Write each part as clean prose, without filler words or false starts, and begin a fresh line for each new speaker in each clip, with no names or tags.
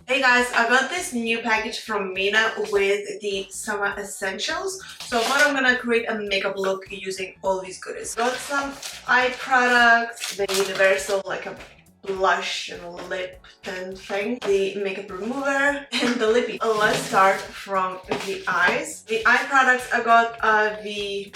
Hey guys, I got this new package from Mina with the summer essentials. So I thought I'm gonna create a makeup look using all these goodies. Got some eye products, the universal like a blush and lip tint thing, the makeup remover, and the lippy. Let's start from the eyes. The eye products, I got the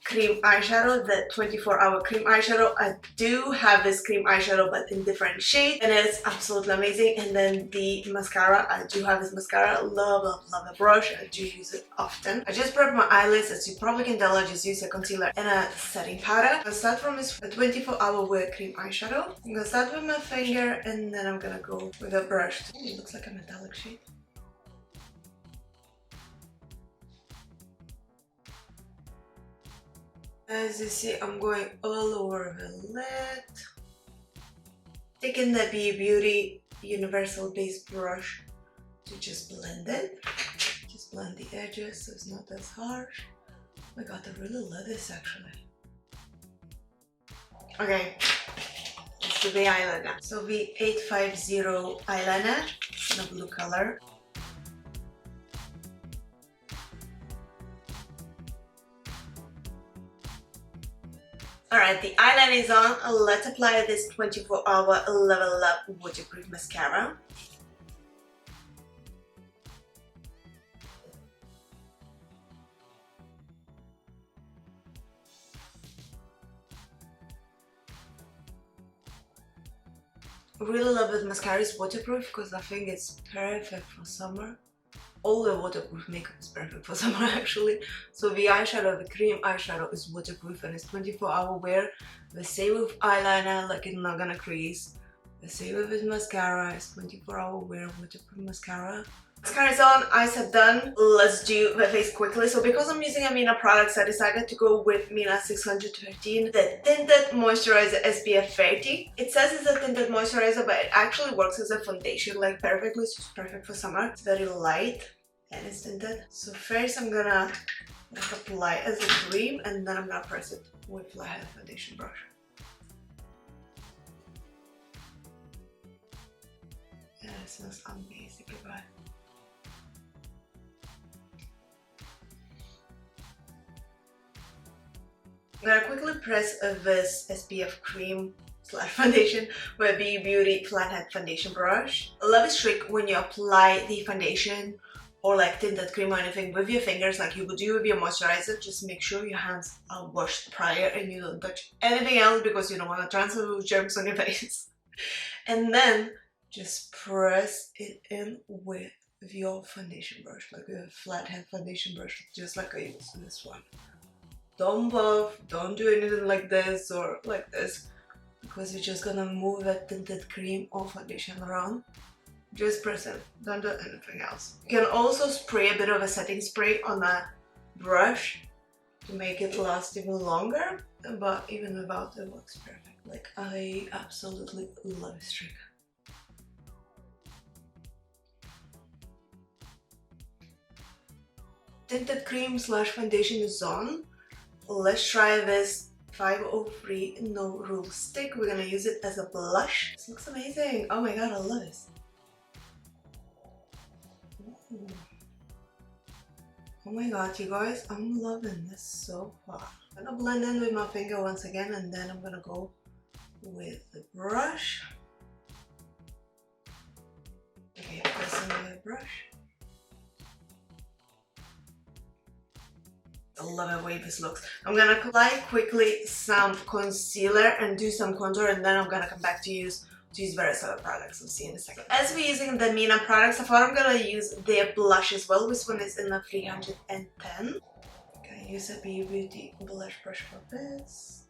cream eyeshadow, the 24-hour cream eyeshadow. I do have this cream eyeshadow but in different shades and it's absolutely amazing. And then the mascara, I do have this mascara. Love the brush. I do use it often. I just prepped my eyelids. As you probably can tell, I just use a concealer and a setting powder. I'll start from this 24-hour wear cream eyeshadow. I'm gonna start with my finger and then I'm gonna go with a brush. It looks like a metallic shade. As you see, I'm going all over the lid. Taking the Beauty Universal Base Brush to just blend it. Just blend the edges so it's not as harsh. Oh my god, I really love this actually. Okay, let's do the eyeliner. So the 850 eyeliner in a blue color. Alright, the eyeliner is on. Let's apply this 24-hour Level Up waterproof mascara. Really love that mascara is waterproof because I think it's perfect for summer. All the waterproof makeup is perfect for summer actually. So the eyeshadow, the cream eyeshadow is waterproof and it's 24-hour wear. The same with eyeliner, like it's not gonna crease. The same with this mascara, it's 24-hour wear waterproof mascara. Mascara is on, eyes are done. Let's do the face quickly. So because I'm using a Mina products, I decided to go with Mina 613, the tinted moisturizer SPF 30. It says it's a tinted moisturizer, but it actually works as a foundation like perfectly, so it's perfect for summer. It's very light and it's tinted. So first I'm gonna apply as a cream and then I'm gonna press it with flathead foundation brush. Yeah, it smells amazing, goodbye. I'm gonna quickly press this SPF cream / foundation with the Beauty Flathead Foundation Brush. I love this trick when you apply the foundation or like tinted cream or anything with your fingers like you would do with your moisturizer. Just make sure your hands are washed prior and you don't touch anything else because you don't want to transfer those germs on your face. And then just press it in with your foundation brush, like a flathead foundation brush, just like I use this one. Don't buff, don't do anything like this or like this because you're just gonna move that tinted cream or foundation around. Just press it, don't do anything else. You can also spray a bit of a setting spray on a brush to make it last even longer, but even without it works perfect. Like I absolutely love this trick. Tinted cream / foundation is on. Let's try this 503 No Rule stick. We're gonna use it as a blush. This looks amazing. Oh my god, I love this. Ooh. Oh my god, you guys, I'm loving this so far. I'm gonna blend in with my finger once again and then I'm gonna go with the brush. Okay, pressing the brush. I love the way this looks. I'm gonna apply quickly some concealer and do some contour and then I'm gonna come back to use various other products. We'll see in a second. As we're using the Mina products, I thought I'm gonna use their blush as well. This one is in the 310. I'm gonna use a Beauty blush brush for this.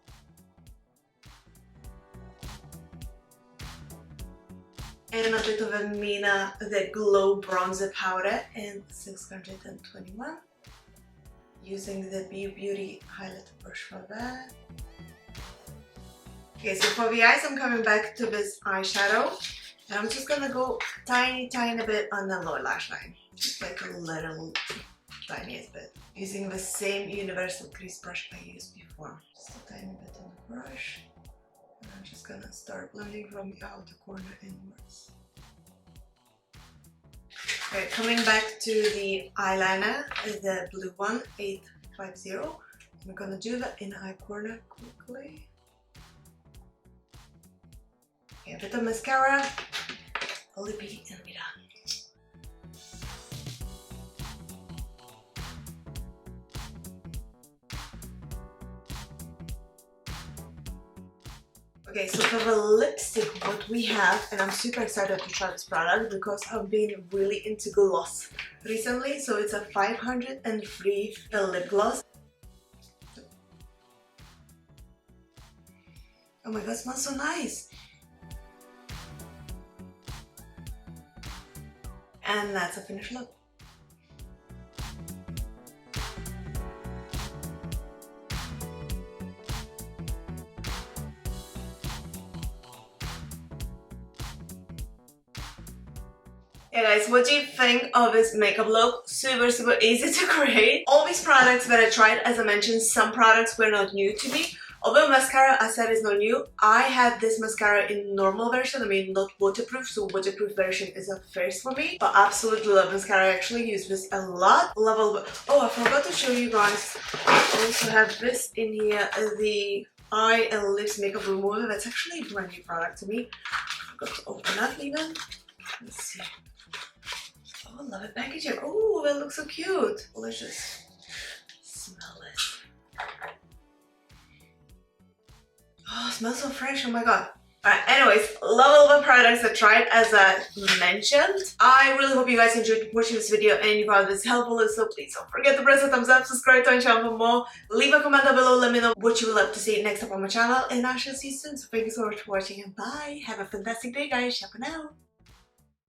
And a bit of a Mina, the Glow Bronzer Powder in 621. Using the Beauty highlight brush for that. Okay, so for the eyes, I'm coming back to this eyeshadow. And I'm just gonna go tiny bit on the lower lash line. Just like a little tiniest bit. Using the same universal crease brush I used before. Just a tiny bit on the brush. And I'm just gonna start blending from the outer corner inwards. Okay, coming back to the eyeliner, the blue one, 850. I'm gonna do the inner eye corner quickly. Okay, a bit of mascara, a lippy, and we're done. Okay, so for the lipstick, what we have, and I'm super excited to try this product because I've been really into gloss recently. So it's a 503 lip gloss. Oh my god, it smells so nice. And that's a finished look. Hey guys, what do you think of this makeup look? Super easy to create. All these products that I tried, as I mentioned, some products were not new to me. Although mascara, I said, is not new. I had this mascara in normal version, I mean not waterproof, so waterproof version is a first for me. But absolutely love mascara, I actually use this a lot. Oh, I forgot to show you guys. I also have this in here, the eye and lips makeup remover. That's actually a brand new product to me. I forgot to open that even. Let's see. Oh, I love the packaging. Oh, that looks so cute. Let's just smell it. Oh, it smells so fresh. Oh my god. Alright, anyways, love all the products I tried as I mentioned. I really hope you guys enjoyed watching this video and you found this helpful. So please don't forget to press the thumbs up, subscribe to my channel for more. Leave a comment down below, let me know what you would love to see next up on my channel. And I shall see you soon. So thank you so much for watching and bye. Have a fantastic day, guys. Ciao for now.